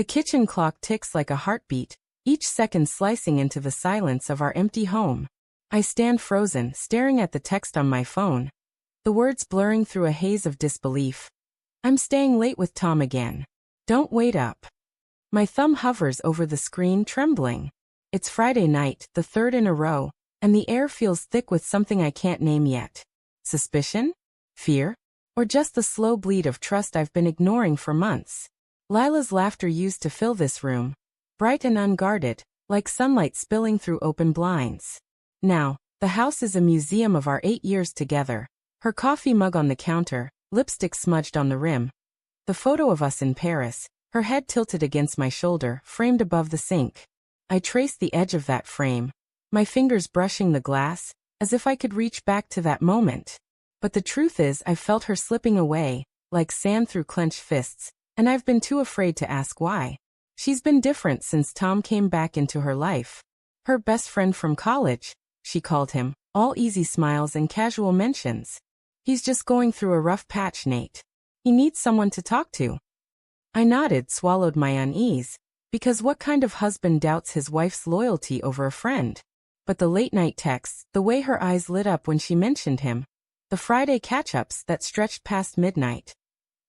The kitchen clock ticks like a heartbeat, each second slicing into the silence of our empty home. I stand frozen, staring at the text on my phone, the words blurring through a haze of disbelief. I'm staying late with Tom again. Don't wait up. My thumb hovers over the screen, trembling. It's Friday night, the third in a row, and the air feels thick with something I can't name yet. Suspicion? Fear? Or just the slow bleed of trust I've been ignoring for months? Lila's laughter used to fill this room, bright and unguarded, like sunlight spilling through open blinds. Now, the house is a museum of our 8 years together. Her coffee mug on the counter, lipstick smudged on the rim. The photo of us in Paris, her head tilted against my shoulder, framed above the sink. I trace the edge of that frame, my fingers brushing the glass, as if I could reach back to that moment. But the truth is, I've felt her slipping away, like sand through clenched fists, and I've been too afraid to ask why. She's been different since Tom came back into her life. Her best friend from college, she called him, all easy smiles and casual mentions. He's just going through a rough patch, Nate. He needs someone to talk to. I nodded, swallowed my unease, because what kind of husband doubts his wife's loyalty over a friend? But the late-night texts, the way her eyes lit up when she mentioned him, the Friday catch-ups that stretched past midnight.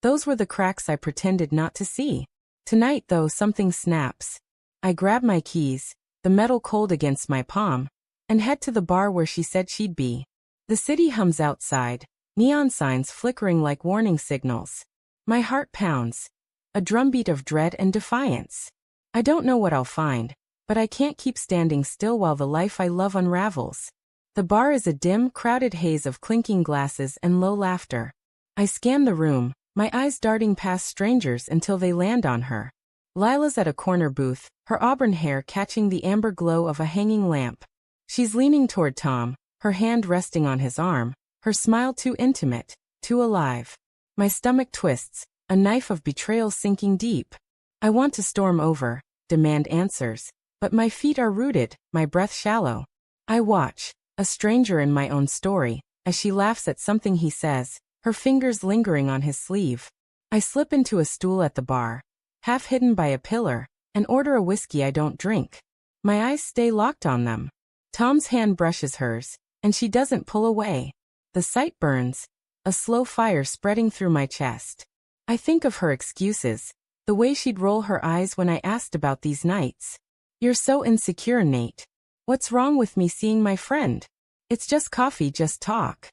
Those were the cracks I pretended not to see. Tonight, though, something snaps. I grab my keys, the metal cold against my palm, and head to the bar where she said she'd be. The city hums outside, neon signs flickering like warning signals. My heart pounds, a drumbeat of dread and defiance. I don't know what I'll find, but I can't keep standing still while the life I love unravels. The bar is a dim, crowded haze of clinking glasses and low laughter. I scan the room, my eyes darting past strangers until they land on her. Lila's at a corner booth, her auburn hair catching the amber glow of a hanging lamp. She's leaning toward Tom, her hand resting on his arm, her smile too intimate, too alive. My stomach twists, a knife of betrayal sinking deep. I want to storm over, demand answers, but my feet are rooted, my breath shallow. I watch, a stranger in my own story, as she laughs at something he says, her fingers lingering on his sleeve. I slip into a stool at the bar, half hidden by a pillar, and order a whiskey I don't drink. My eyes stay locked on them. Tom's hand brushes hers, and she doesn't pull away. The sight burns, a slow fire spreading through my chest. I think of her excuses, the way she'd roll her eyes when I asked about these nights. You're so insecure, Nate. What's wrong with me seeing my friend? It's just coffee, just talk.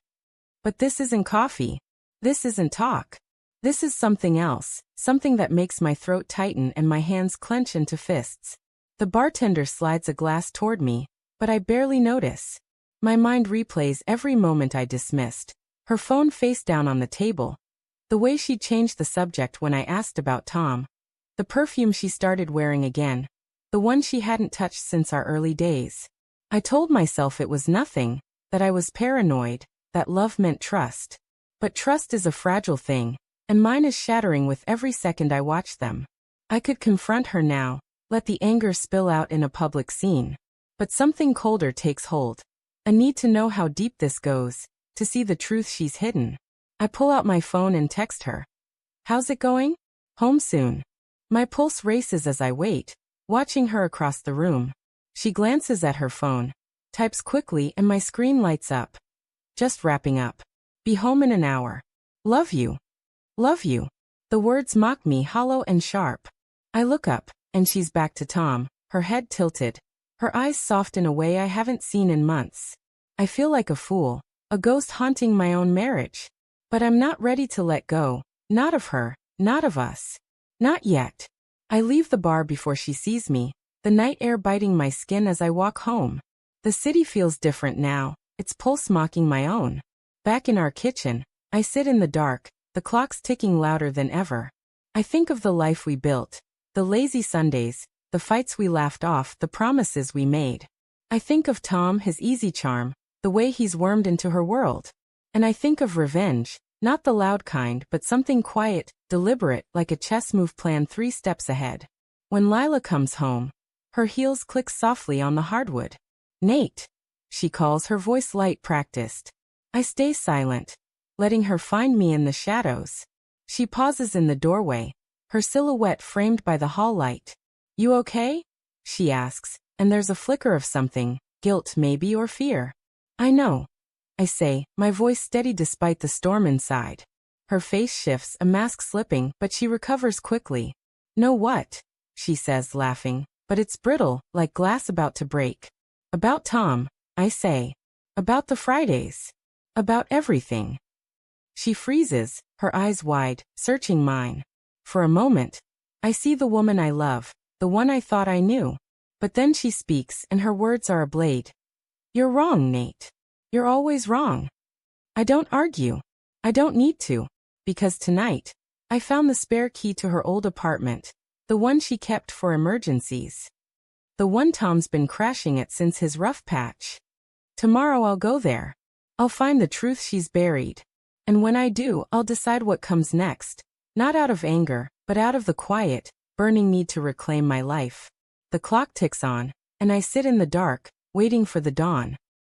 But this isn't coffee. This isn't talk. This is something else, something that makes my throat tighten and my hands clench into fists. The bartender slides a glass toward me, but I barely notice. My mind replays every moment I dismissed, her phone face down on the table, the way she changed the subject when I asked about Tom, the perfume she started wearing again, the one she hadn't touched since our early days. I told myself it was nothing, that I was paranoid, that love meant trust. But trust is a fragile thing, and mine is shattering with every second I watch them. I could confront her now, let the anger spill out in a public scene. But something colder takes hold. A need to know how deep this goes, to see the truth she's hidden. I pull out my phone and text her. How's it going? Home soon. My pulse races as I wait, watching her across the room. She glances at her phone, types quickly, and my screen lights up. Just wrapping up. Be home in an hour. Love you. Love you. The words mock me, hollow and sharp. I look up, and she's back to Tom, her head tilted, her eyes soft in a way I haven't seen in months. I feel like a fool, a ghost haunting my own marriage. But I'm not ready to let go, not of her, not of us. Not yet. I leave the bar before she sees me, the night air biting my skin as I walk home. The city feels different now, its pulse mocking my own. Back in our kitchen, I sit in the dark, the clock's ticking louder than ever. I think of the life we built, the lazy Sundays, the fights we laughed off, the promises we made. I think of Tom, his easy charm, the way he's wormed into her world. And I think of revenge, not the loud kind, but something quiet, deliberate, like a chess move planned 3 steps ahead. When Lila comes home, her heels click softly on the hardwood. Nate, she calls, her voice light, practiced. I stay silent, letting her find me in the shadows. She pauses in the doorway, her silhouette framed by the hall light. You okay? She asks, and there's a flicker of something, guilt maybe or fear. I know. I say, my voice steady despite the storm inside. Her face shifts, a mask slipping, but she recovers quickly. Know what? She says, laughing, but it's brittle, like glass about to break. About Tom, I say. About the Fridays. About everything. She freezes, her eyes wide, searching mine. For a moment, I see the woman I love, the one I thought I knew. But then she speaks, and her words are a blade. You're wrong, Nate. You're always wrong. I don't argue. I don't need to. Because tonight, I found the spare key to her old apartment, the one she kept for emergencies. The one Tom's been crashing at since his rough patch. Tomorrow I'll go there. I'll find the truth she's buried. And when I do, I'll decide what comes next. Not out of anger, but out of the quiet, burning need to reclaim my life. The clock ticks on, and I sit in the dark, waiting for the dawn.